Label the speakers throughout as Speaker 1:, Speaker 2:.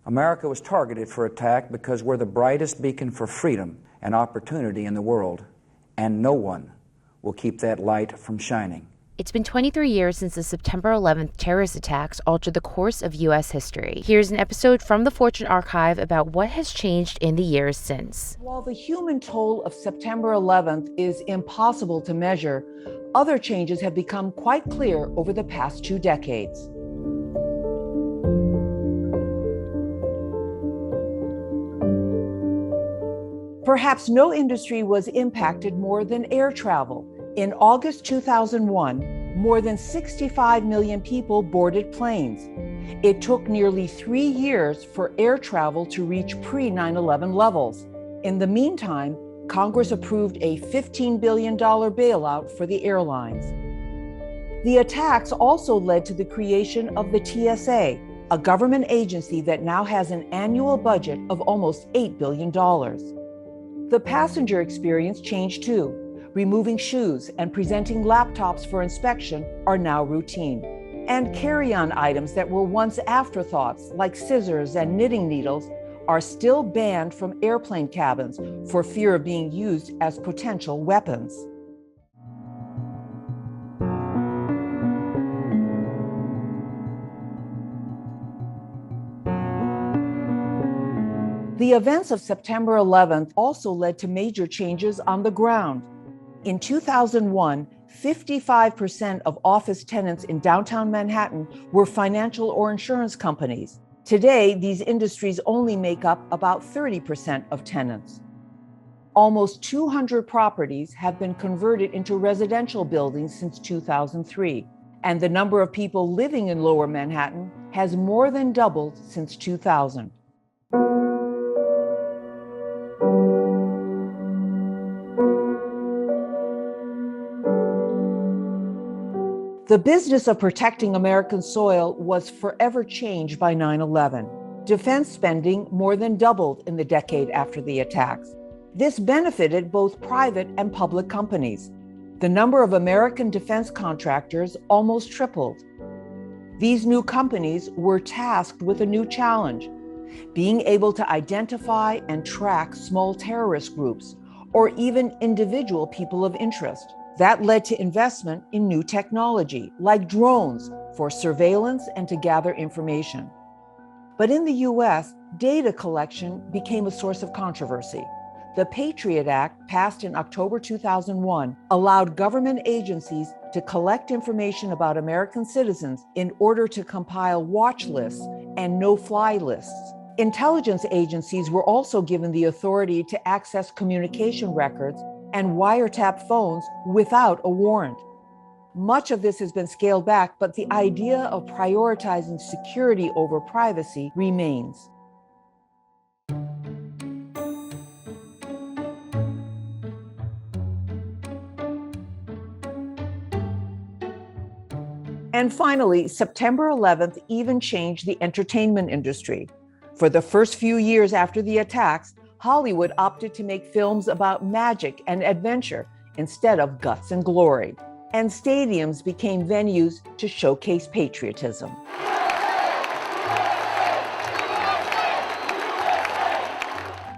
Speaker 1: America was targeted for attack because we're the brightest beacon for freedom and opportunity in the world, and no one will keep that light from shining.
Speaker 2: It's been 23 years since the September 11th terrorist attacks altered the course of U.S. history. Here's an episode from the Fortune Archive about what has changed in the years since.
Speaker 3: While the human toll of September 11th is impossible to measure, other changes have become quite clear over the past 2 decades. Perhaps no industry was impacted more than air travel. In August 2001, more than 65 million people boarded planes. It took nearly 3 years for air travel to reach pre-9/11 levels. In the meantime, Congress approved a $15 billion bailout for the airlines. The attacks also led to the creation of the TSA, a government agency that now has an annual budget of almost $8 billion. The passenger experience changed too. Removing shoes and presenting laptops for inspection are now routine. And carry-on items that were once afterthoughts, like scissors and knitting needles, are still banned from airplane cabins for fear of being used as potential weapons. The events of September 11th also led to major changes on the ground. In 2001, 55% of office tenants in downtown Manhattan were financial or insurance companies. Today, these industries only make up about 30% of tenants. Almost 200 properties have been converted into residential buildings since 2003, and the number of people living in Lower Manhattan has more than doubled since 2000. The business of protecting American soil was forever changed by 9/11. Defense spending more than doubled in the decade after the attacks. This benefited both private and public companies. The number of American defense contractors almost tripled. These new companies were tasked with a new challenge, being able to identify and track small terrorist groups or even individual people of interest. That led to investment in new technology, like drones, for surveillance and to gather information. But in the US, data collection became a source of controversy. The Patriot Act, passed in October 2001, allowed government agencies to collect information about American citizens in order to compile watch lists and no-fly lists. Intelligence agencies were also given the authority to access communication records and wiretap phones without a warrant. Much of this has been scaled back, but the idea of prioritizing security over privacy remains. And finally, September 11th even changed the entertainment industry. For the first few years after the attacks, Hollywood opted to make films about magic and adventure instead of guts and glory. And stadiums became venues to showcase patriotism.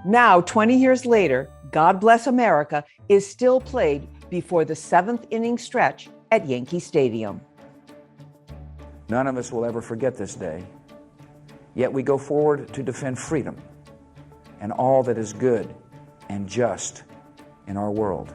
Speaker 3: Now, 20 years later, God Bless America is still played before the 7th inning stretch at Yankee Stadium.
Speaker 1: None of us will ever forget this day, yet we go forward to defend freedom and all that is good and just in our world.